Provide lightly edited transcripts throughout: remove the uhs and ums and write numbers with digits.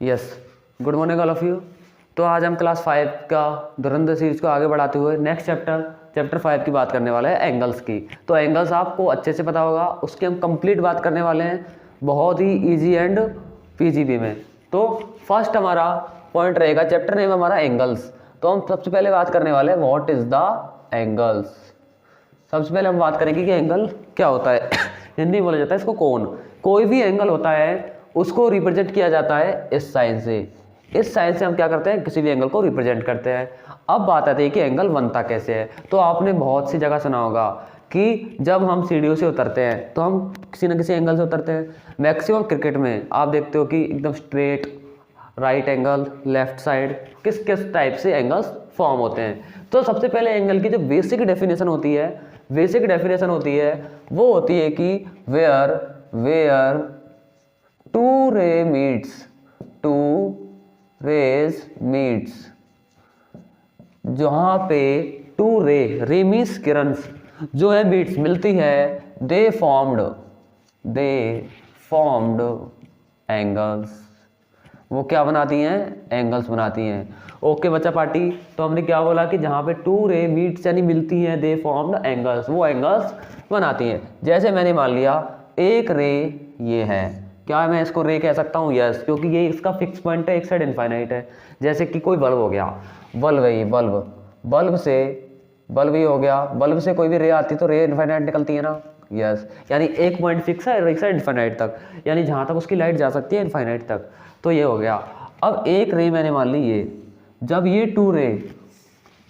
Yes, good morning all of you. तो आज हम क्लास 5 का धुरंधर सीरीज को आगे बढ़ाते हुए नेक्स्ट चैप्टर 5 की बात करने वाले हैं, एंगल्स की। तो एंगल्स आपको अच्छे से पता होगा, उसकी हम कंप्लीट बात करने वाले हैं बहुत ही इजी एंड पीजीबी में। तो फर्स्ट हमारा पॉइंट रहेगा, चैप्टर नेम हमारा एंगल्स। तो हम सबसे पहले बात करने वाले हैं व्हाट इज द एंगल्स। सबसे पहले हम बात करेंगे कि एंगल क्या होता है। हिंदी में बोला जाता है इसको कोण। कोई भी एंगल होता है उसको रिप्रेजेंट किया जाता है इस साइन से। इस साइन से हम क्या करते हैं, किसी भी एंगल को रिप्रेजेंट करते हैं। अब बात आती है कि एंगल बनता कैसे है। तो आपने बहुत सी जगह सुना होगा कि जब हम सीढ़ियों से उतरते हैं तो हम किसी न किसी एंगल से उतरते हैं। मैक्सिमम क्रिकेट में आप देखते हो कि एकदम straight, right angle, left side, किस किस टाइप से एंगल्स फॉर्म होते हैं। तो सबसे पहले एंगल की जो बेसिक डेफिनेशन होती है वो होती है कि वेयर टू रेज मीट्स, जहाँ पे टू रे मीन्स किरण जो है मीट्स मिलती है, दे फॉर्म्ड एंगल्स। वो क्या बनाती हैं, एंगल्स बनाती हैं। ओके बच्चा पार्टी, तो हमने क्या बोला कि जहाँ पे टू रे मीट्स यानी मिलती हैं, दे फॉर्म्ड एंगल्स, वो एंगल्स बनाती हैं। जैसे मैंने मान लिया एक रे ये है, क्या मैं इसको रे कह सकता हूँ? यस, क्योंकि ये इसका फिक्स पॉइंट है, एक साइड इनफाइनाइट है। जैसे कि कोई बल्ब हो गया, बल्ब ही हो गया, बल्ब से कोई भी रे आती तो रे इनफाइनाइट निकलती है ना। यस, यानी एक पॉइंट फिक्स है और एक साइड इनफाइनाइट तक, यानी जहाँ तक उसकी लाइट जा सकती है इनफाइनाइट तक। तो ये हो गया। अब एक रे मैंने मान ली ये, जब ये टू रे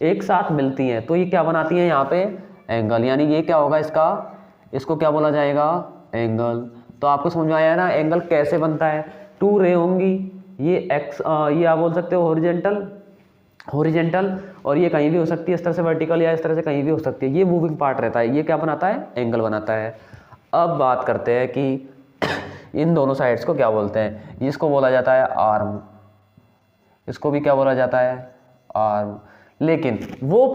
एक साथ मिलती हैं तो ये क्या बनाती हैं यहाँ पे, एंगल। यानी ये क्या होगा, इसको क्या बोला जाएगा, एंगल। तो आपको समझ में आया ना एंगल कैसे बनता है। टू रे होंगी, ये ये आप बोल सकते हो हॉरिजेंटल, और ये कहीं भी हो सकती है, इस तरह से वर्टिकल या इस तरह से कहीं भी हो सकती है। ये मूविंग पार्ट रहता है, ये क्या बनाता है, एंगल बनाता है। अब बात करते हैं कि इन दोनों साइड्स को क्या बोलते हैं। इसको बोला जाता है आर्म, इसको भी क्या बोला जाता है, आर्म। लेकिन वो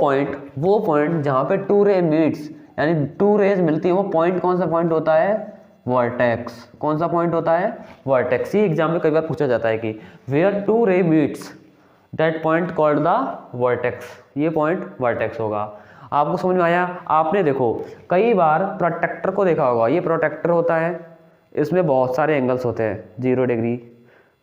पॉइंट जहाँ पे टू रे मीट्स यानी टू रेज मिलती है, वो पॉइंट कौन सा पॉइंट होता है, वर्टेक्स। कौन सा पॉइंट होता है, वर्टेक्स। ये एग्जाम में कई बार पूछा जाता है कि वेयर टू रे meets that point called the vertex, ये पॉइंट वर्टेक्स होगा। आपको समझ में आया। आपने देखो कई बार प्रोटेक्टर को देखा होगा, ये प्रोटेक्टर होता है, इसमें बहुत सारे एंगल्स होते हैं, 0 डिग्री,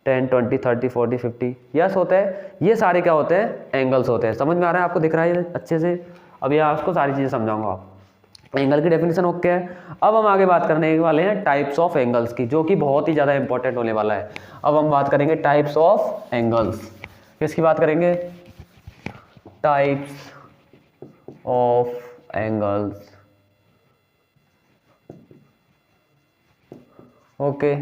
10, 20, 30, 40, 50 यस होते हैं। ये सारे क्या होते हैं, एंगल्स होते हैं। समझ में आ रहा है, आपको दिख रहा है अच्छे से। अब ये आपको सारी चीज़ें समझाऊंगा। एंगल की डेफिनेशन ओके है। अब हम आगे बात करने वाले हैं टाइप्स ऑफ एंगल्स की, जो कि बहुत ही ज़्यादा इंपॉर्टेंट होने वाला है। अब हम बात करेंगे टाइप्स ऑफ एंगल्स। किसकी बात करेंगे, टाइप्स ऑफ एंगल्स। ओके,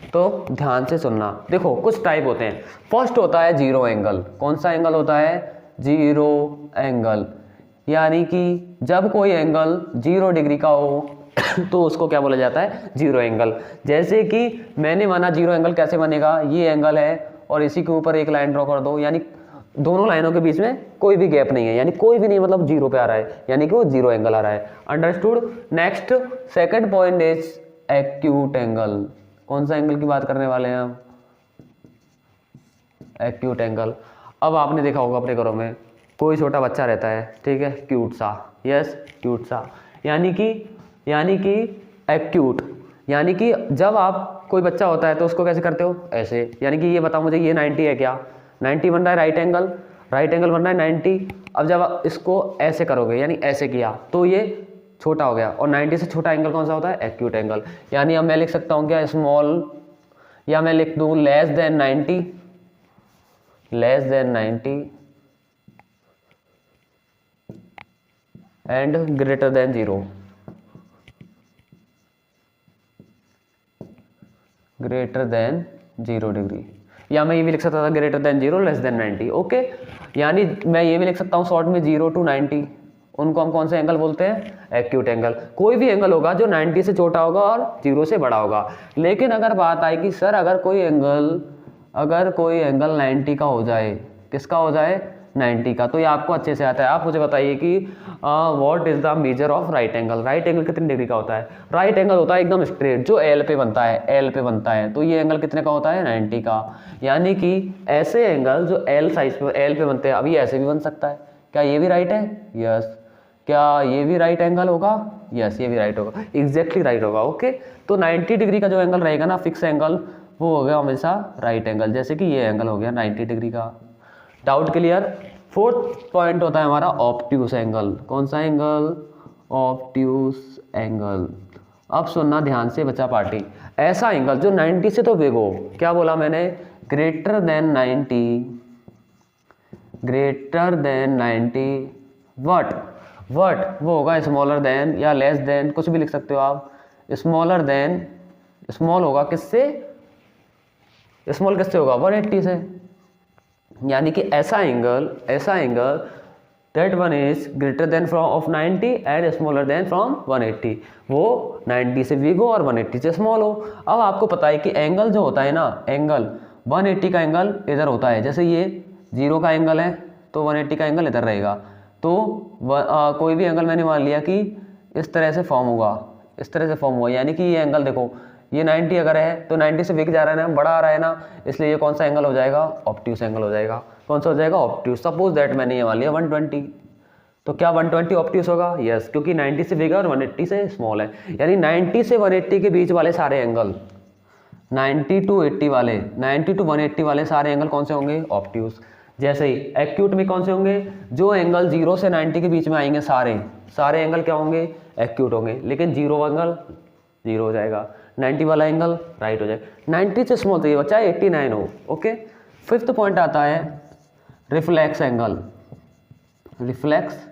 तो ध्यान से सुनना। देखो कुछ टाइप होते हैं। फर्स्ट होता है जीरो एंगल। कौन सा एंगल होता है, जीरो एंगल। यानी कि जब कोई एंगल 0 डिग्री का हो तो उसको क्या बोला जाता है, जीरो एंगल। जैसे कि मैंने माना जीरो एंगल कैसे बनेगा, ये एंगल है और इसी के ऊपर एक लाइन ड्रॉ कर दो, यानी दोनों लाइनों के बीच में कोई भी गैप नहीं है, यानी कोई भी नहीं, मतलब जीरो पे आ रहा है, यानी कि वो जीरो एंगल आ रहा है। Understood. Next second point is acute angle. कौन सा एंगल की बात करने वाले हैं हम, एक्यूट एंगल। अब आपने देखा होगा अपने घरों में कोई छोटा बच्चा रहता है, ठीक है, क्यूट सा, यस क्यूट सा, यानी कि एक्यूट, यानी कि जब आप कोई बच्चा होता है तो उसको कैसे करते हो, ऐसे। यानी कि ये बताओ मुझे, ये 90 है क्या, 90 बन रहा है, राइट एंगल बन रहा है 90। अब जब आप इसको ऐसे करोगे, यानी ऐसे किया, तो ये छोटा हो गया, और 90 से छोटा एंगल कौन सा होता है, एक्यूट एंगल। यानी अब मैं लिख सकता हूँ क्या, स्मॉल, या मैं लिख दूँ less than 90 and greater than 0, greater than 0 degree. या मैं ये भी लिख सकता था greater than 0 less than 90। Okay, यानी मैं ये भी लिख सकता हूँ शॉर्ट में 0 to 90, उनको हम कौन से एंगल बोलते हैं, एक्यूट एंगल। कोई भी एंगल होगा जो 90 से छोटा होगा और 0 से बड़ा होगा। लेकिन अगर बात आए कि सर अगर कोई एंगल 90 का हो जाए, किसका हो जाए, 90 का। तो ये आपको अच्छे से आता है। आप मुझे बताइए कि what is the measure of right angle. Right angle कितनी डिग्री का होता है? राइट एंगल होता है एकदम स्ट्रेट, जो एल पे बनता है, एल पे बनता है। तो ये एंगल कितने का होता है? 90 का। यानी कि ऐसे एंगल जो एल साइज पे, एल पे बनते हैं, अभी ऐसे भी बन सकता है। क्या ये भी राइट है? यस। क्या ये भी राइट एंगल होगा? यस, ये भी राइट होगा, एग्जैक्टली राइट होगा। ओके, तो 90 डिग्री का जो एंगल रहेगा ना, फिक्स एंगल, वो हो गया हमेशा राइट एंगल। जैसे कि ये एंगल हो गया 90 डिग्री का। Doubt clear? फोर्थ पॉइंट होता है हमारा ऑब्ट्यूस एंगल। कौन सा एंगल? Obtuse angle. अब सुनना ध्यान से बच्चा पार्टी। ऐसा एंगल जो 90 से तो बिग हो। क्या बोला मैंने? Greater than 90, greater than 90 what वो होगा स्मॉलर देन या लेस देन, कुछ भी लिख सकते हो आप। स्मॉलर देन, स्मॉल होगा किससे? स्मॉल किससे होगा? 180 से। यानी कि ऐसा angle that one is greater than from of 90 and smaller than from 180, वो 90 से बिग हो और 180 से स्मॉल हो। अब आपको पता है कि एंगल जो होता है ना, एंगल 180 का एंगल इधर होता है। जैसे ये 0 का एंगल है तो 180 का एंगल इधर रहेगा। तो कोई भी एंगल मैंने मान लिया कि इस तरह से फॉर्म होगा, इस तरह से फॉर्म हुआ। यानी कि ये एंगल देखो, ये 90 अगर है तो 90 से बिग जा रहा है ना, बड़ा आ रहा है ना, इसलिए ये कौन सा एंगल हो जाएगा? ऑब्ट्यूस एंगल हो जाएगा। कौन सा हो जाएगा? ऑब्ट्यूस। सपोज दैट मैंने ये मान लिया 120, तो क्या 120 ऑब्ट्यूस होगा? यस, क्योंकि 90 से बिग है और 180 से स्मॉल है। यानी 90 से 180 के बीच वाले सारे एंगल, 90 टू 80 वाले, 90 टू 180 वाले सारे एंगल कौन से होंगे? ऑब्ट्यूस। जैसे ही एक्यूट में कौन से होंगे? जो एंगल 0 से 90 के बीच में आएंगे सारे एंगल क्या होंगे? एक्यूट होंगे। लेकिन 0 एंगल 0 हो जाएगा, 90 वाला एंगल राइट हो जाएगा। 90 से स्मॉल चाहिए चाहे 89 हो। ओके, फिफ्थ पॉइंट आता है reflex angle. Reflex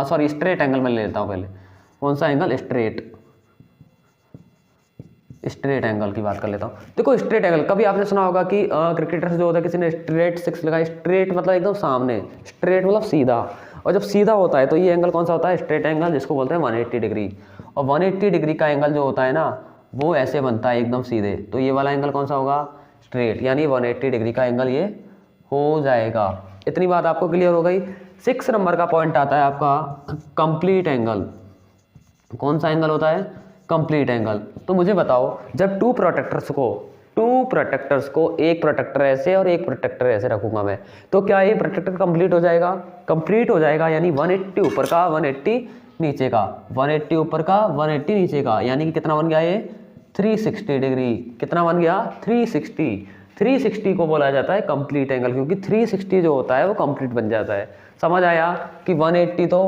sorry straight angle मैं ले लेता हूँ पहले। कौन सा एंगल? स्ट्रेट एंगल की बात कर लेता हूँ। देखो स्ट्रेट एंगल, कभी आपने सुना होगा कि क्रिकेटर से जो होता है, किसी ने स्ट्रेट सिक्स लगाया। स्ट्रेट मतलब एकदम सामने, स्ट्रेट मतलब सीधा। और जब सीधा होता है तो ये एंगल कौन सा होता है? स्ट्रेट एंगल, जिसको बोलते हैं 180 डिग्री। और 180 डिग्री का एंगल जो होता है ना, वो ऐसे बनता है एकदम सीधे। तो ये वाला एंगल कौन सा होगा? स्ट्रेट। यानी 180 डिग्री का एंगल ये हो जाएगा। इतनी बात आपको क्लियर हो गई। 6 नंबर का पॉइंट आता है आपका कंप्लीट एंगल। कौन सा एंगल होता है? Complete angle. तो मुझे बताओ, जब टू प्रोटेक्टर्स को एक प्रोटेक्टर ऐसे और एक प्रोटेक्टर ऐसे रखूंगा मैं, तो क्या ये प्रोटेक्टर कंप्लीट हो जाएगा? कंप्लीट हो जाएगा। यानी 180 ऊपर का 180 नीचे का, 180 ऊपर का 180 नीचे का, यानी कि कितना बन गया ये? 360 डिग्री। कितना बन गया? 360। 360 को बोला जाता है कंप्लीट एंगल, क्योंकि 360 जो होता है वो कंप्लीट बन जाता है। समझ आया कि 180 तो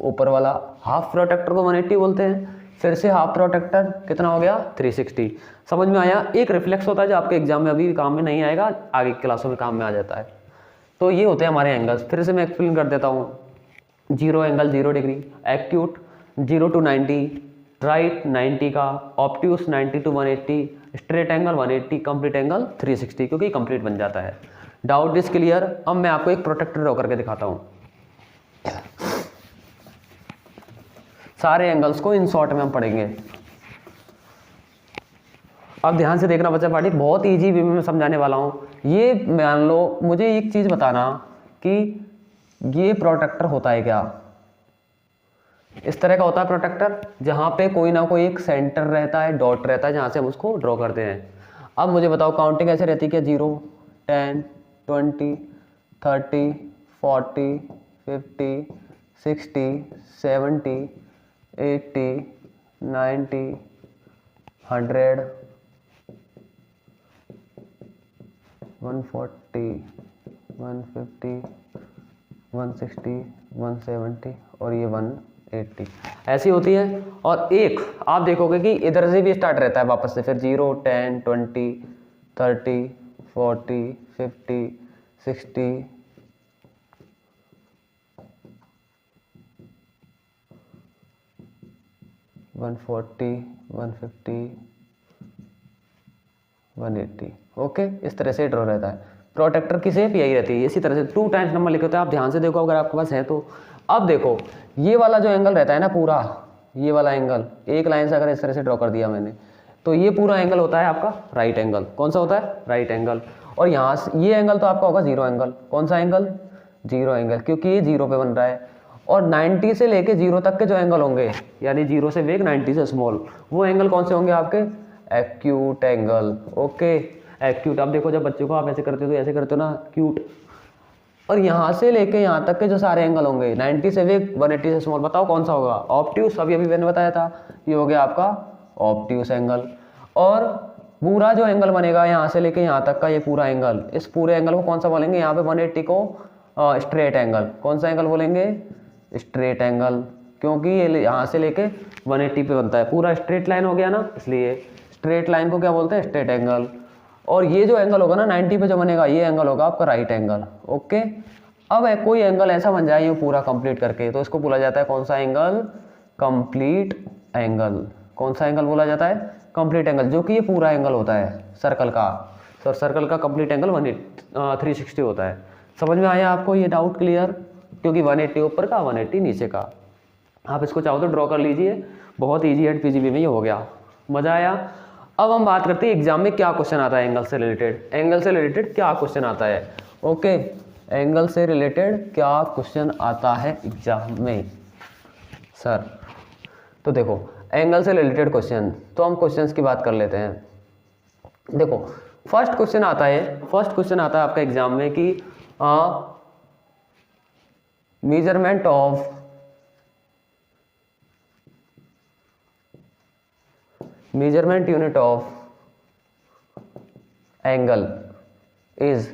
ऊपर वाला, हाफ प्रोटेक्टर को 180 बोलते हैं, फिर से हाफ प्रोटेक्टर कितना हो गया? 360। समझ में आया? एक रिफ्लेक्स होता है जो आपके एग्जाम में अभी काम में नहीं आएगा, आगे क्लासों में काम में आ जाता है। तो ये होते हैं हमारे एंगल्स। फिर से मैं एक्सप्लेन कर देता हूँ। 0 angle 0 degree, acute 0 to 90, right 90 का, obtuse 90 to 180, straight angle 180, complete angle 360, क्योंकि कंप्लीट बन जाता है। Doubt is clear? अब मैं आपको एक प्रोटेक्टर ड्रॉ करके दिखाता हूँ। सारे एंगल्स को इन शॉर्ट में हम पढ़ेंगे। अब ध्यान से देखना बच्चा पार्टी, बहुत इजी वे में समझाने वाला हूँ। ये मान लो, मुझे एक चीज़ बताना कि ये प्रोटेक्टर होता है क्या? इस तरह का होता है प्रोटेक्टर, जहाँ पे कोई ना कोई एक सेंटर रहता है, डॉट रहता है, जहाँ से हम उसको ड्रॉ करते हैं। अब मुझे बताओ काउंटिंग ऐसे रहती है क्या? 0, 10, 20, 30, 40, 50, 60, 70, 80, 90, 100, 140, 150, 160, 170 और ये 180 ऐसी होती है। और एक आप देखोगे कि इधर से भी स्टार्ट रहता है वापस से, फिर 0, 10, 20, 30, 40, 50, 60, 140, 150, 180। ओके, इस तरह से ड्रॉ रहता है। प्रोटेक्टर की शेप यही रहती है, इसी तरह से 2 टाइम्स नंबर लिखे होते हैं। आप ध्यान से देखो अगर आपके पास है तो। अब देखो ये वाला जो एंगल रहता है ना, पूरा ये वाला एंगल एक लाइन से अगर इस तरह से ड्रॉ कर दिया मैंने, तो ये पूरा एंगल होता है आपका राइट एंगल। कौन सा होता है? Right angle. और यहाँ से ये एंगल तो आपका होगा 0 एंगल। कौन सा एंगल? जीरो एंगल, क्योंकि ये जीरो पे बन रहा है। और 90 से लेके जीरो तक के जो एंगल होंगे, यानी जीरो से बिग 90 से स्मॉल, वो एंगल कौन से होंगे आपके? Acute angle. Okay, acute. अब देखो जब बच्चों को आप ऐसे करते हो तो ऐसे करते हो ना, क्यूट। और यहाँ से लेके यहाँ तक के जो सारे एंगल होंगे 90 से बिग 180 से स्मॉल, बताओ कौन सा होगा? ऑब्ट्यूस। अभी अभी मैंने बताया था, ये हो गया आपका ऑब्ट्यूस एंगल। और पूरा जो एंगल बनेगा यहाँ से लेके यहाँ तक का, ये पूरा एंगल, इस पूरे एंगल को कौन सा बोलेंगे? यहाँ पे 180 को स्ट्रेट एंगल। कौन सा एंगल बोलेंगे? स्ट्रेट एंगल, क्योंकि ये यहाँ से लेके 180 पे बनता है, पूरा स्ट्रेट लाइन हो गया ना, इसलिए स्ट्रेट लाइन को क्या बोलते हैं? Straight angle. और ये जो एंगल होगा ना 90 पे जो बनेगा, ये एंगल होगा आपका राइट एंगल। ओके, अब कोई एंगल ऐसा बन जाए ये पूरा कंप्लीट करके, तो इसको बोला जाता है कौन सा एंगल? Complete angle. कौन सा एंगल बोला जाता है? कंप्लीट एंगल, जो कि ये पूरा एंगल होता है सर्कल का। सर सर्कल का कंप्लीट एंगल 360 होता है। समझ में आया आपको ये डाउट? क्लियर? क्योंकि 180 ऊपर का, 180 नीचे का। आप इसको चाहो तो ड्रॉ कर लीजिए, बहुत ईजी है, पीजीबी में ये हो गया। मजा आया? अब हम बात करते हैं एग्जाम में क्या क्वेश्चन आता है एंगल से रिलेटेड। एंगल से रिलेटेड क्या क्वेश्चन आता है? ओके, एंगल से रिलेटेड क्या क्वेश्चन आता है एग्जाम में सर? तो देखो एंगल से रिलेटेड क्वेश्चन, तो हम क्वेश्चंस की बात कर लेते हैं। देखो फर्स्ट क्वेश्चन आता है आपका एग्जाम में कि measurement of measurement unit of angle is,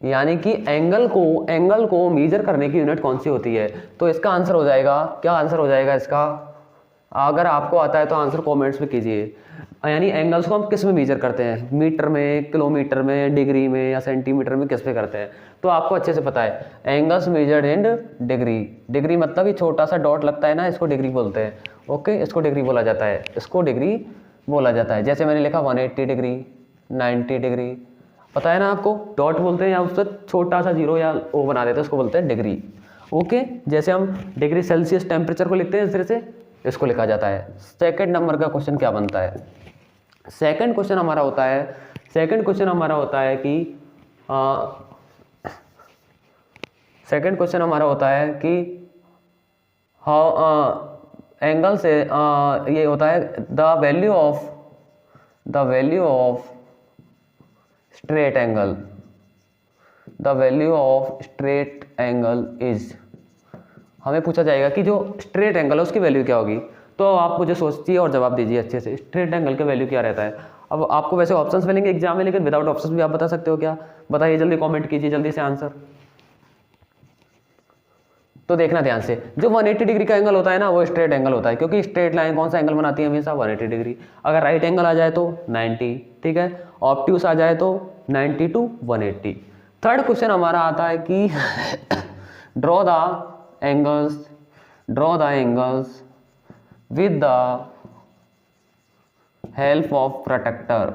यानी कि एंगल को मेजर करने की यूनिट कौन सी होती है? तो इसका आंसर हो जाएगा, क्या आंसर हो जाएगा इसका? अगर आपको आता है तो आंसर कमेंट्स में कीजिए। यानी एंगल्स को हम किस में मेजर करते हैं? मीटर में, किलोमीटर में, डिग्री में या सेंटीमीटर में, किस पे करते हैं? तो आपको अच्छे से पता है, angles measured in degree. Degree मतलब ये छोटा सा डॉट लगता है ना, इसको डिग्री बोलते हैं। ओके, इसको डिग्री बोला जाता है, इसको डिग्री बोला जाता है। जैसे मैंने लिखा 180 डिग्री, 90 डिग्री, पता है ना आपको? डॉट बोलते हैं या उससे छोटा सा जीरो या ओ बना देते हैं, उसको बोलते हैं डिग्री। ओके, जैसे हम डिग्री सेल्सियस टेम्परेचर को लिखते हैं, इस तरह से इसको लिखा जाता है। सेकंड नंबर का क्वेश्चन क्या बनता है? सेकंड क्वेश्चन हमारा होता है कि हाउ एंगल से ये होता है the value of straight angle is. हमें पूछा जाएगा कि जो स्ट्रेट एंगल है उसकी वैल्यू क्या होगी। तो आप मुझे सोचिए और जवाब दीजिए अच्छे से, स्ट्रेट एंगल की वैल्यू क्या रहता है। अब आपको वैसे ऑप्शंस मिलेंगे एग्जाम में, लेकिन विदाउट ऑप्शंस भी आप बता सकते हो क्या? बताइए, जल्दी कमेंट कीजिए, जल्दी से आंसर। तो देखना ध्यान से, जो 180 डिग्री का एंगल होता है ना, वो स्ट्रेट एंगल होता है, क्योंकि स्ट्रेट लाइन कौन सा एंगल बनाती है हमेशा? 180 डिग्री। अगर राइट एंगल आ जाए तो 90, ठीक है। ऑब्ट्यूस आ जाए तो 90 to 180। थर्ड क्वेश्चन हमारा आता है कि draw the angles with the help of protractor।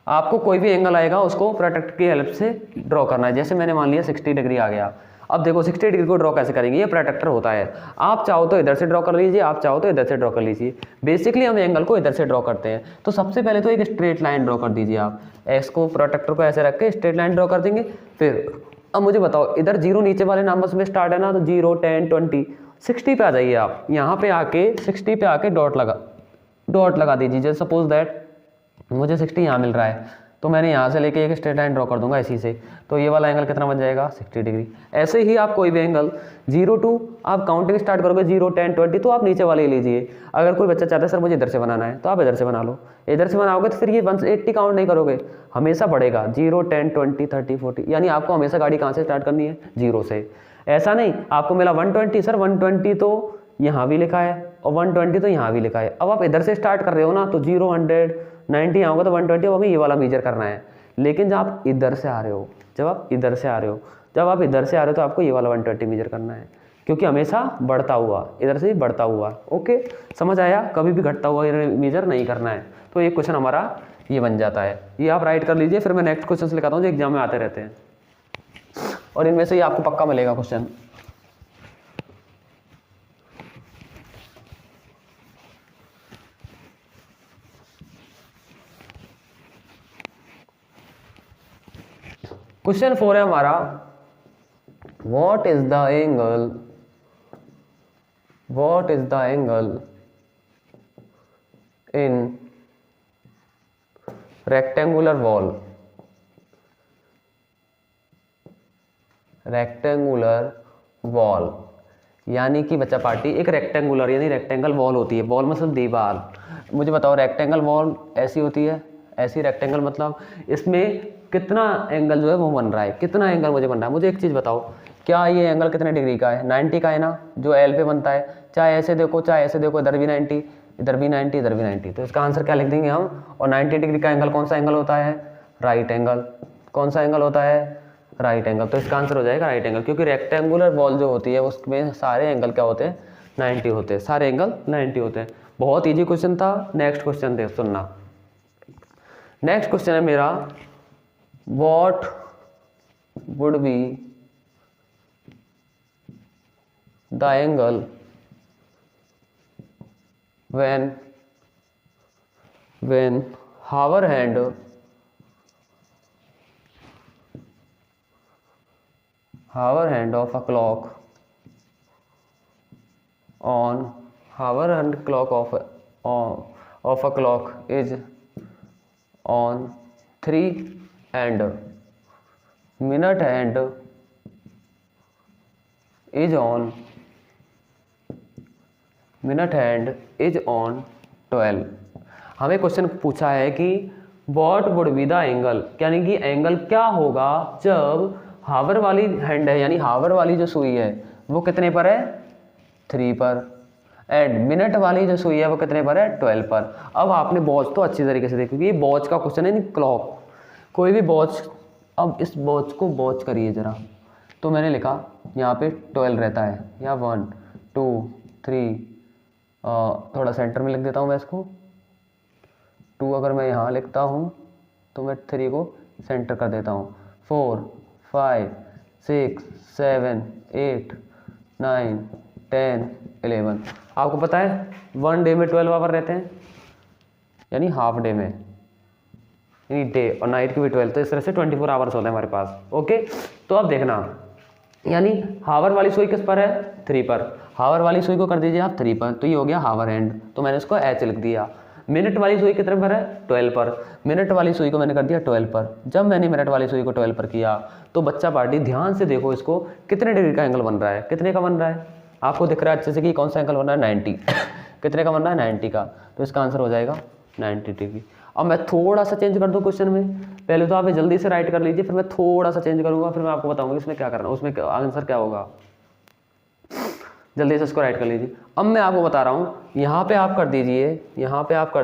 आपको कोई भी एंगल आएगा उसको प्रोट्रैक्टर की हेल्प से ड्रॉ करना है। जैसे मैंने मान लिया 60 डिग्री आ गया। अब देखो 60 डिग्री को ड्रॉ कैसे करेंगे? ये प्रोट्रैक्टर होता है, आप चाहो तो इधर से ड्रॉ कर लीजिए, आप चाहो तो इधर से ड्रॉ कर लीजिए। बेसिकली हम एंगल को इधर से ड्रॉ करते हैं। तो सबसे पहले तो एक स्ट्रेट लाइन ड्रॉ कर दीजिए आप, एक्स को प्रोट्रैक्टर को ऐसे रख के स्ट्रेट लाइन ड्रॉ कर देंगे। फिर अब मुझे बताओ, इधर जीरो नीचे वाले नंबर्स में स्टार्ट है ना, तो 0, 10, 20, 60 पे आ जाइए आप। यहाँ पे आके 60 पे आके डॉट लगा दीजिए। जैसे सपोज दैट मुझे 60 यहाँ मिल रहा है, तो मैंने यहाँ से लेके एक स्ट्रेट लाइन ड्रॉ कर दूंगा इसी से। तो ये वाला एंगल कितना बन जाएगा? 60 डिग्री। ऐसे ही आप कोई भी एंगल 0 to, आप काउंटिंग स्टार्ट करोगे 0, 10, 20, तो आप नीचे वाले ही लीजिए। अगर कोई बच्चा चाहता है सर मुझे इधर से बनाना है, तो आप इधर से बना लो। इधर से बनाओगे तो फिर ये 180 काउंट नहीं करोगे, हमेशा बढ़ेगा 0, 10, 20, 30, 40। यानी आपको हमेशा गाड़ी कहाँ से स्टार्ट करनी है? 0 से। ऐसा नहीं आपको मिला 120, सर 120 तो यहाँ भी लिखा है और 120 तो यहाँ भी लिखा है। अब आप इधर से स्टार्ट कर रहे हो ना, तो 0, 100, 90 यहाँ होगा तो 120, अब हमें ये वाला मेजर करना है। लेकिन जब आप इधर से आ रहे हो तो आपको ये वाला 120 मेजर करना है, क्योंकि हमेशा बढ़ता हुआ, इधर से बढ़ता हुआ। ओके, समझ आया? कभी भी घटता हुआ मेजर नहीं करना है। तो एक क्वेश्चन हमारा ये बन जाता है, ये आप राइट कर लीजिए। फिर मैं नेक्स्ट क्वेश्चन लिखाता हूँ जो एग्जाम में आते रहते हैं, और इनमें से ये आपको पक्का मिलेगा क्वेश्चन। क्वेश्चन 4 है हमारा, what is the angle in rectangular wall. यानी कि बच्चा पार्टी एक रेक्टेंगुलर यानी रेक्टेंगल वॉल होती है। वॉल मतलब दीवार। मुझे बताओ रेक्टेंगल वॉल ऐसी होती है, ऐसी रेक्टेंगल मतलब इसमें कितना एंगल जो है वो बन रहा है, कितना एंगल मुझे बन रहा है। मुझे एक चीज़ बताओ, क्या ये एंगल कितने डिग्री का है? 90 का है ना, जो एल पे बनता है। चाहे ऐसे देखो चाहे ऐसे देखो, इधर भी 90, इधर भी 90, इधर भी 90। तो इसका आंसर क्या लिख देंगे हम? और 90 डिग्री का एंगल कौन सा एंगल होता है? Right angle. कौन सा एंगल होता है? Right angle. तो इसका आंसर हो जाएगा राइट एंगल, क्योंकि रेक्टेंगुलर वॉल जो होती है उसमें सारे एंगल क्या होते हैं? 90 होते हैं, सारे एंगल 90 होते हैं। बहुत ईजी क्वेश्चन था। नेक्स्ट क्वेश्चन दे सुनना। नेक्स्ट क्वेश्चन है मेरा, what would be the angle when hour hand of a clock is on 3 and minute hand is on 12। हमें क्वेश्चन पूछा है कि what would be the angle, यानी कि एंगल क्या होगा जब हावर वाली हैंड है, यानी हावर वाली जो सुई है वो कितने पर है? 3 पर। एंड मिनट वाली जो सुई है वो कितने पर है? 12 पर। अब आपने वॉच तो अच्छी तरीके से देखी, क्योंकि ये वॉच का क्वेश्चन है, नहीं क्लॉक। कोई भी वॉच, अब इस वॉच को वॉच करिए ज़रा। तो मैंने लिखा यहाँ पे 12 रहता है, या 1 2 3, थोड़ा सेंटर में लिख देता हूँ मैं इसको। 2 अगर मैं यहाँ लिखता हूँ तो मैं 3 को सेंटर कर देता हूँ। 4 5 6 7 8 9 10 11। आपको पता है 1 डे में 12 आवर रहते हैं, यानी हाफ डे में, यानी डे और नाइट की भी 12। तो इस तरह से 24 आवर्स होते हैं हमारे पास। ओके, तो अब देखना, यानी हावर वाली सुई किस पर है? 3 पर। हावर वाली सुई को कर दीजिए आप 3 पर, तो ये हो गया हावर हैंड, तो मैंने इसको एच लिख दिया। मिनट वाली सुई कितने पर है? 12 पर। मिनट वाली सुई को मैंने कर दिया 12 पर। जब मैंने मिनट वाली सुई को 12 पर किया तो बच्चा पार्टी ध्यान से देखो इसको, कितने डिग्री का एंगल बन रहा है? कितने का बन रहा है? आपको दिख रहा है अच्छे से कि कौन सा एंगल बन रहा है? 90। कितने का बन रहा है? 90 का। तो इसका आंसर हो जाएगा 90 डिग्री। अब मैं थोड़ा सा चेंज कर दूँ क्वेश्चन में। पहले तो आप जल्दी से राइट कर लीजिए, फिर मैं थोड़ा सा चेंज करूँगा, फिर मैं आपको बताऊँगा इसमें क्या करना, उसमें आंसर क्या होगा। जल्दी से इसको राइट कर लीजिए। अब मैं आपको बता रहा हूँ, यहाँ पे आप कर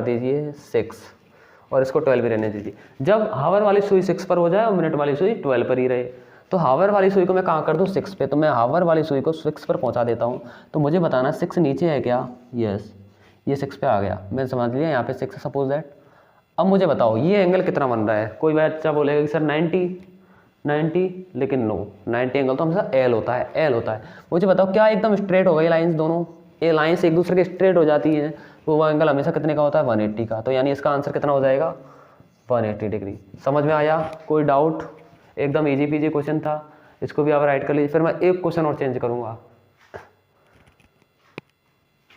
दीजिए 6 और इसको 12 भी रहने दीजिए। जब हावर वाली सुई 6 पर हो जाए और मिनट वाली सुई 12 पर ही रहे, तो हावर वाली सुई को मैं कहाँ कर दूँ? 6 पे। तो मैं हावर वाली सुई को 6 पर पहुँचा देता हूँ। तो मुझे बताना 6 नीचे है क्या? यस, ये 6 पे आ गया। मैंने समझ लिया यहाँ पे 6 सपोज दैट। अब मुझे बताओ ये एंगल कितना बन रहा है? कोई बच्चा बोलेगा कि सर 90, लेकिन नो, 90 एंगल तो हमेशा एल होता है। मुझे बताओ क्या एकदम स्ट्रेट हो गई लाइंस दोनों? ये लाइंस एक दूसरे के स्ट्रेट हो जाती हैं, तो वो एंगल हमेशा कितने का होता है? 180 का। तो यानी इसका आंसर कितना हो जाएगा? 180 डिग्री। समझ में आया? कोई डाउट? एकदम इजी पीजी क्वेश्चन था, इसको भी आप राइट कर लीजिए। फिर मैं एक क्वेश्चन और चेंज करूँगा,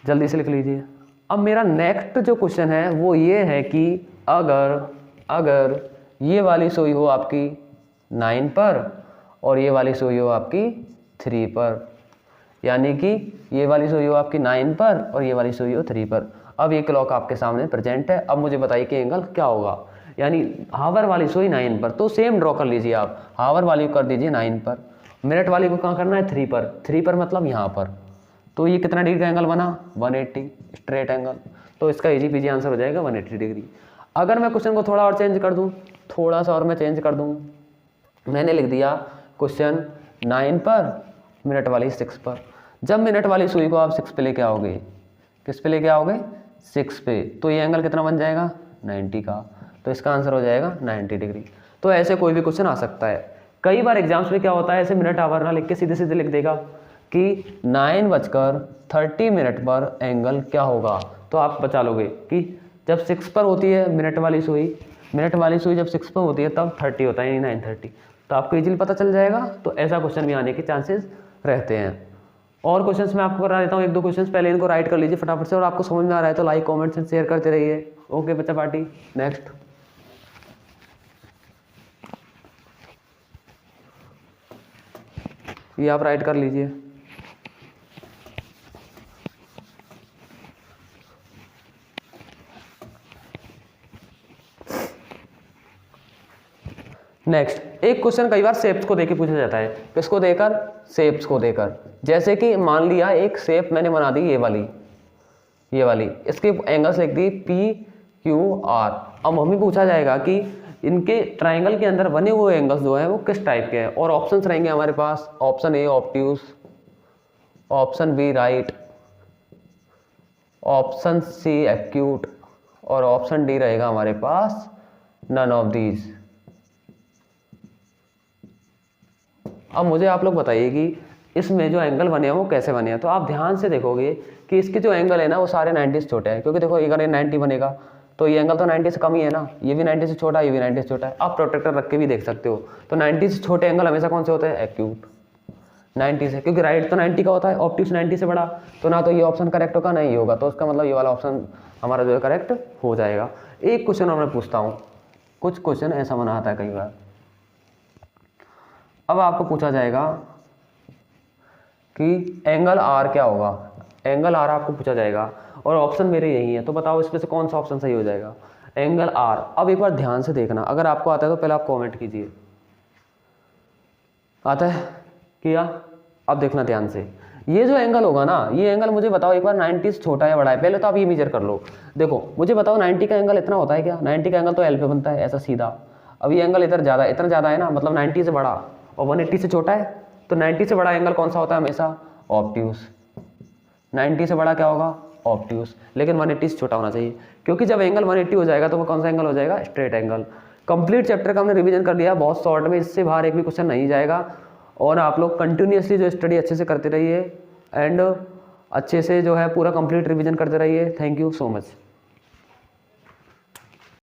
जल्दी से लिख लीजिए। अब मेरा नेक्स्ट जो क्वेश्चन है वो ये है कि अगर ये वाली सुई हो आपकी 9 पर और ये वाली सुई हो आपकी 3 पर, यानी कि ये वाली सुई हो आपकी 9 पर और ये वाली सुई हो 3 पर। अब ये क्लॉक आपके सामने प्रेजेंट है। अब मुझे बताइए कि एंगल क्या होगा। यानी हावर वाली सुई 9 पर, तो सेम ड्रॉ कर लीजिए आप। हावर वाली को कर दीजिए 9 पर, मिनट वाली को कहाँ करना है? 3 पर। 3 पर मतलब यहाँ पर। तो ये कितना डिग्री का एंगल बना? 180 स्ट्रेट एंगल। तो इसका इजी पीजी आंसर हो जाएगा 180 डिग्री। अगर मैं क्वेश्चन को थोड़ा और चेंज कर दूँ, थोड़ा सा और मैं चेंज कर दूँ, मैंने लिख दिया क्वेश्चन 9 पर, मिनट वाली 6 पर। जब मिनट वाली सुई को आप 6 पे लेके आओगे, किस पे लेके आओगे? 6 पे। तो ये एंगल कितना बन जाएगा? 90 का। तो इसका आंसर हो जाएगा 90 डिग्री। तो ऐसे कोई भी क्वेश्चन आ सकता है। कई बार एग्जाम्स में क्या होता है, ऐसे मिनट आवर ना लिख के सीधे सीधे लिख देगा कि 9:30 पर एंगल क्या होगा। तो आप बचा लोगे कि जब 6 पर होती है मिनट वाली सुई जब 6 पर होती है तब 30 होता है, यानी 9:30। तो आपको इजीली पता चल जाएगा। तो ऐसा क्वेश्चन भी आने के चांसेस रहते हैं। और क्वेश्चंस मैं आपको करा देता हूँ, 1-2 क्वेश्चंस, पहले इनको राइट कर लीजिए फटाफट से, और आपको समझ में आ रहा है तो लाइक कमेंट्स एंड शेयर करते रहिए। ओके बच्चा पार्टी, नेक्स्ट। ये आप राइट कर लीजिए। नेक्स्ट, एक क्वेश्चन कई बार शेप्स को देके पूछा जाता है। किसको देकर? शेप्स को देकर। जैसे कि मान लिया एक शेप मैंने बना दी, ये वाली, इसके एंगल्स लिख दी PQR। अब हमें पूछा जाएगा कि इनके ट्राइंगल के अंदर बने हुए एंगल्स जो है वो किस टाइप के हैं, और ऑप्शंस रहेंगे हमारे पास। Option A obtuse, option B right, option C acute, और ऑप्शन डी रहेगा हमारे पास नन ऑफ दीज। अब मुझे आप लोग बताइए कि इसमें जो एंगल बने हैं वो कैसे बने हैं। तो आप ध्यान से देखोगे कि इसके जो एंगल है ना वो सारे 90 से छोटे हैं, क्योंकि देखो अगर ये 90 बनेगा तो ये एंगल तो 90 से कम ही है ना, ये भी 90 से छोटा है, ये भी 90 से छोटा है। आप प्रोटेक्टर रख के भी देख सकते हो। तो 90 से छोटे एंगल हमेशा कौन से होते हैं? एक्यूट। 90 से, क्योंकि राइट तो 90 का होता है, ऑब्ट्यूस 90 से बड़ा, तो ना तो ये ऑप्शन करेक्ट होगा ना ये होगा, तो उसका मतलब ये वाला ऑप्शन हमारा जो है करेक्ट हो जाएगा। एक क्वेश्चन और मैं पूछता हूँ, कुछ क्वेश्चन ऐसा बना आता है कई बार। अब आपको पूछा जाएगा कि एंगल आर क्या होगा, एंगल आर आपको पूछा जाएगा, और ऑप्शन मेरे यही है, तो बताओ इसमें से कौन सा ऑप्शन सही हो जाएगा? Angle are. अब एक बार ध्यान से देखना, अगर आपको आता है तो पहले आप कमेंट कीजिए। आता है? किया? अब देखना ध्यान से, ये जो एंगल होगा ना, ये एंगल मुझे बताओ एक बार 90 से छोटा है बड़ा है? पहले तो आप ये मेजर कर लो। देखो मुझे बताओ 90 का एंगल इतना होता है क्या? 90 का एंगल तो एल पे बनता है ऐसा सीधा। अब ये एंगल इतना ज़्यादा है ना, मतलब 90 से बड़ा, और 180 से छोटा है, तो 90 से बड़ा एंगल कौन सा होता है हमेशा? ऑब्ट्यूस। 90 से बड़ा क्या होगा? ऑब्ट्यूस। लेकिन 180 से छोटा होना चाहिए, क्योंकि जब एंगल 180 हो जाएगा तो वो कौन सा एंगल हो जाएगा? Straight angle. कंप्लीट चैप्टर का हमने रिवीजन कर लिया बहुत शॉर्ट में, इससे बाहर एक भी क्वेश्चन नहीं जाएगा। और आप लोग कंटिन्यूसली जो स्टडी अच्छे से करते रहिए, एंड अच्छे से जो है पूरा कंप्लीट रिवीजन करते रहिए। Thank you so much.